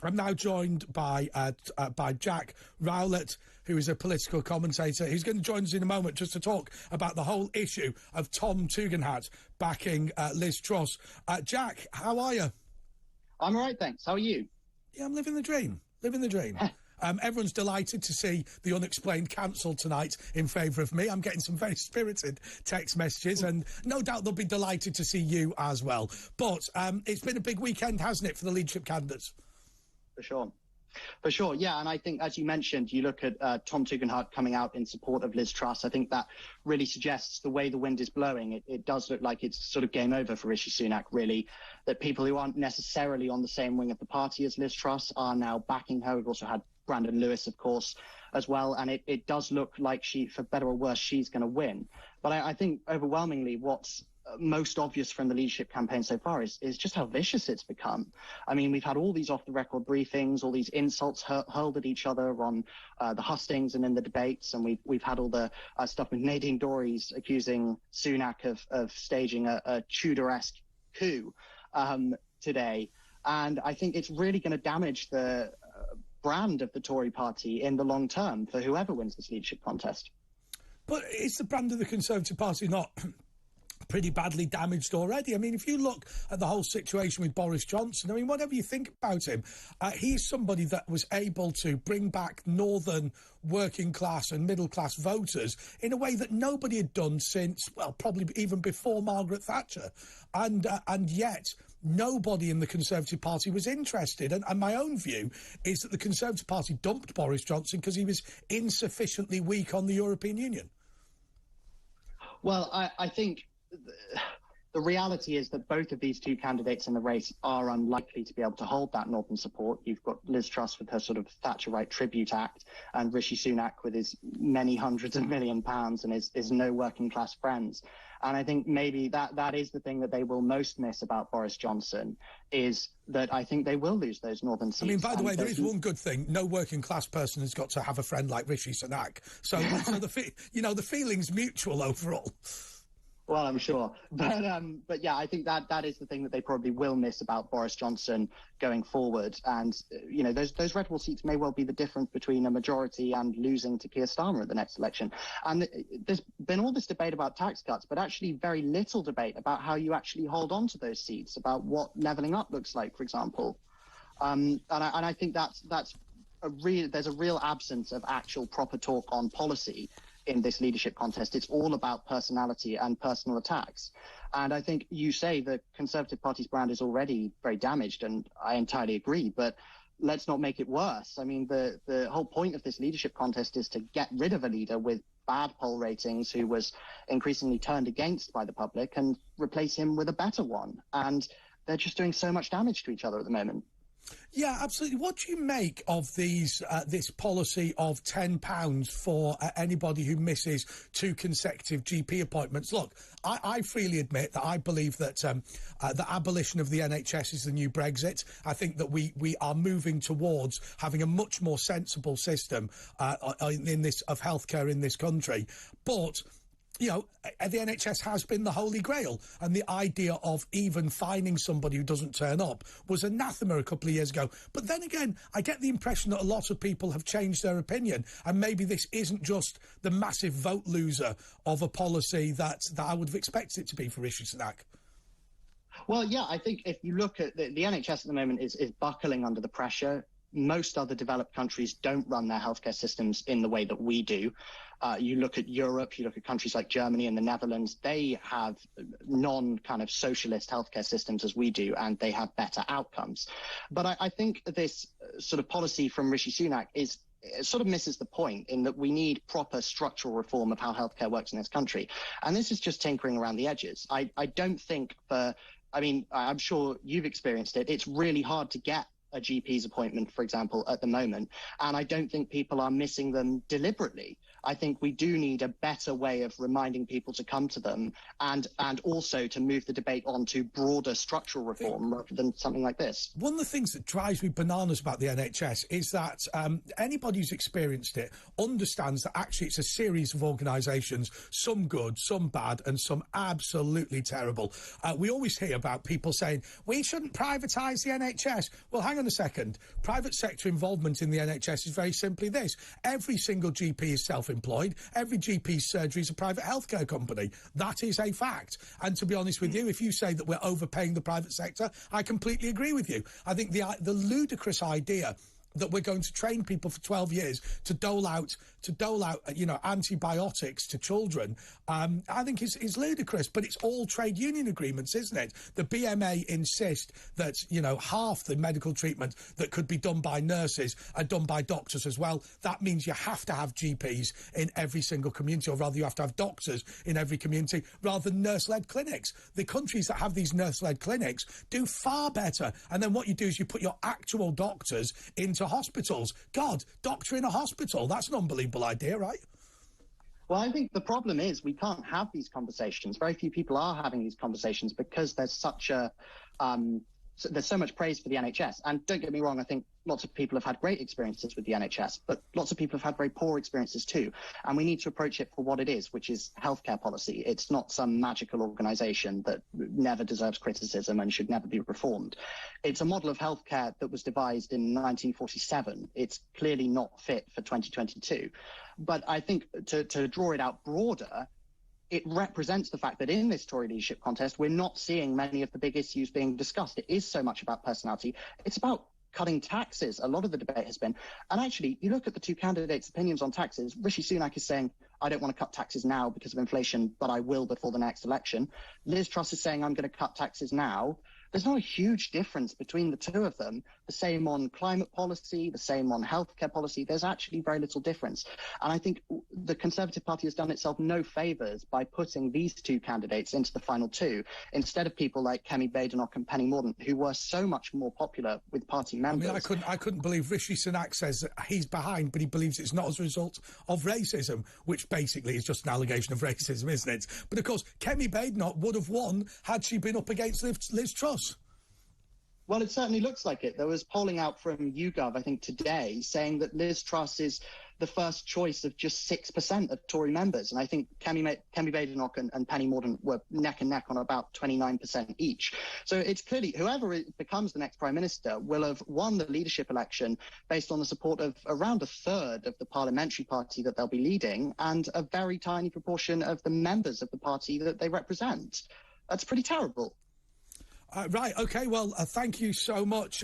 I'm now joined by Jack Rowlett, who is a political commentator. He's going to join us in a moment just to talk about the whole issue of Tom Tugendhat backing Liz Truss. Jack, how are you? I'm all right, thanks. How are you? Yeah, I'm living the dream. Living the dream. Everyone's delighted to see the Unexplained cancelled tonight in favour of me. I'm getting some very spirited text messages, and no doubt they'll be delighted to see you as well. But it's been a big weekend, hasn't it, for the leadership candidates? For sure, yeah, and I think, as you mentioned, you look at Tom Tugendhat coming out in support of Liz Truss. I think that really suggests the way the wind is blowing. It does look like it's sort of game over for Rishi Sunak, really, that people who aren't necessarily on the same wing of the party as Liz Truss are now backing her. We've also had Brandon Lewis, of course, as well, and it does look like she, for better or worse, she's going to win. But I think overwhelmingly what's most obvious from the leadership campaign so far is just how vicious it's become. I mean, we've had all these off-the-record briefings, all these insults hurled at each other on the hustings and in the debates, and we've had all the stuff with Nadine Dorries accusing Sunak of staging a Tudor-esque coup today. And I think it's really going to damage the brand of the Tory party in the long term for whoever wins this leadership contest. But is the brand of the Conservative Party not pretty badly damaged already? I mean, if you look at the whole situation with Boris Johnson, I mean, whatever you think about him, he's somebody that was able to bring back northern working class and middle class voters in a way that nobody had done since, well, probably even before Margaret Thatcher. And yet nobody in the Conservative Party was interested. And my own view is that the Conservative Party dumped Boris Johnson because he was insufficiently weak on the European Union. Well, I think the reality is that both of these two candidates in the race are unlikely to be able to hold that northern support. You've got Liz Truss with her sort of Thatcherite tribute act, and Rishi Sunak with his many hundreds of £1 million and his no working class friends. And I think maybe that is the thing that they will most miss about Boris Johnson, is that I think they will lose those northern seats. I mean, by the way, there is one good thing. No working class person has got to have a friend like Rishi Sunak. So the feeling's mutual overall. Well, I'm sure. But yeah, I think that is the thing that they probably will miss about Boris Johnson going forward. And, those red wall seats may well be the difference between a majority and losing to Keir Starmer at the next election. And there's been all this debate about tax cuts, but actually very little debate about how you actually hold on to those seats, about what levelling up looks like, for example. And I think there's a real absence of actual proper talk on policy in this leadership contest. It's all about personality and personal attacks. And I think you say the Conservative Party's brand is already very damaged, and I entirely agree, but let's not make it worse. I mean, the whole point of this leadership contest is to get rid of a leader with bad poll ratings who was increasingly turned against by the public and replace him with a better one. And they're just doing so much damage to each other at the moment. Yeah, absolutely. What do you make of this policy of £10 for anybody who misses 2 consecutive GP appointments? Look, I freely admit that I believe that the abolition of the NHS is the new Brexit. I think that we are moving towards having a much more sensible system of healthcare in this country. But the NHS has been the holy grail, and the idea of even fining somebody who doesn't turn up was anathema a couple of years ago. But then again, I get the impression that a lot of people have changed their opinion, and maybe this isn't just the massive vote loser of a policy that I would have expected it to be for Rishi Sunak. Well, yeah, I think if you look at the NHS at the moment is buckling under the pressure. Most other developed countries don't run their healthcare systems in the way that we do. You look at Europe, you look at countries like Germany and the Netherlands, they have non-kind of socialist healthcare systems as we do, and they have better outcomes. But I think this sort of policy from Rishi Sunak it sort of misses the point, in that we need proper structural reform of how healthcare works in this country. And this is just tinkering around the edges. I don't think I'm sure you've experienced it. It's really hard to get a GP's appointment, for example, at the moment. And I don't think people are missing them deliberately. I think we do need a better way of reminding people to come to them, and also to move the debate on to broader structural reform rather than something like this. One of the things that drives me bananas about the NHS is that anybody who's experienced it understands that actually it's a series of organisations, some good, some bad, and some absolutely terrible. We always hear about people saying, we shouldn't privatise the NHS. Well, hang hang on a second. Private sector involvement in the NHS is very simply this. Every single GP is self-employed. Every GP's surgery is a private healthcare company. That is a fact. And to be honest with you, if you say that we're overpaying the private sector, I completely agree with you. I think the ludicrous idea that we're going to train people for 12 years to dole out, you know, antibiotics to children, I think is ludicrous. But it's all trade union agreements, isn't it? The BMA insist that, you know, half the medical treatment that could be done by nurses are done by doctors as well. That means you have to have GPs in every single community, or rather you have to have doctors in every community, rather than nurse-led clinics. The countries that have these nurse-led clinics do far better. And then what you do is you put your actual doctors into hospitals. God, doctor in a hospital, that's an unbelievable idea, right? Well, I think the problem is we can't have these conversations. Very few people are having these conversations because there's such a there's so much praise for the NHS. And don't get me wrong, I think lots of people have had great experiences with the NHS, but lots of people have had very poor experiences too. And we need to approach it for what it is, which is healthcare policy. It's not some magical organisation that never deserves criticism and should never be reformed. It's a model of healthcare that was devised in 1947. It's clearly not fit for 2022. But I think to draw it out broader, it represents the fact that in this Tory leadership contest, we're not seeing many of the big issues being discussed. It is so much about personality. It's about cutting taxes. A lot of the debate has been. And actually, you look at the two candidates' opinions on taxes. Rishi Sunak is saying, I don't want to cut taxes now because of inflation, but I will before the next election. Liz Truss is saying, I'm going to cut taxes now. There's not a huge difference between the two of them. The same on climate policy, the same on healthcare policy. There's actually very little difference. And I think the Conservative Party has done itself no favours by putting these two candidates into the final two, instead of people like Kemi Badenoch and Penny Mordaunt, who were so much more popular with party members. I mean, I couldn't believe Rishi Sunak says that he's behind, but he believes it's not as a result of racism, which basically is just an allegation of racism, isn't it? But of course, Kemi Badenoch would have won had she been up against Liz Truss. Well, it certainly looks like it. There was polling out from YouGov, I think, today, saying that Liz Truss is the first choice of just 6% of Tory members. And I think Kemi Badenoch and Penny Mordaunt were neck and neck on about 29% each. So it's clearly whoever becomes the next Prime Minister will have won the leadership election based on the support of around a third of the parliamentary party that they'll be leading and a very tiny proportion of the members of the party that they represent. That's pretty terrible. Right, OK, well, thank you so much.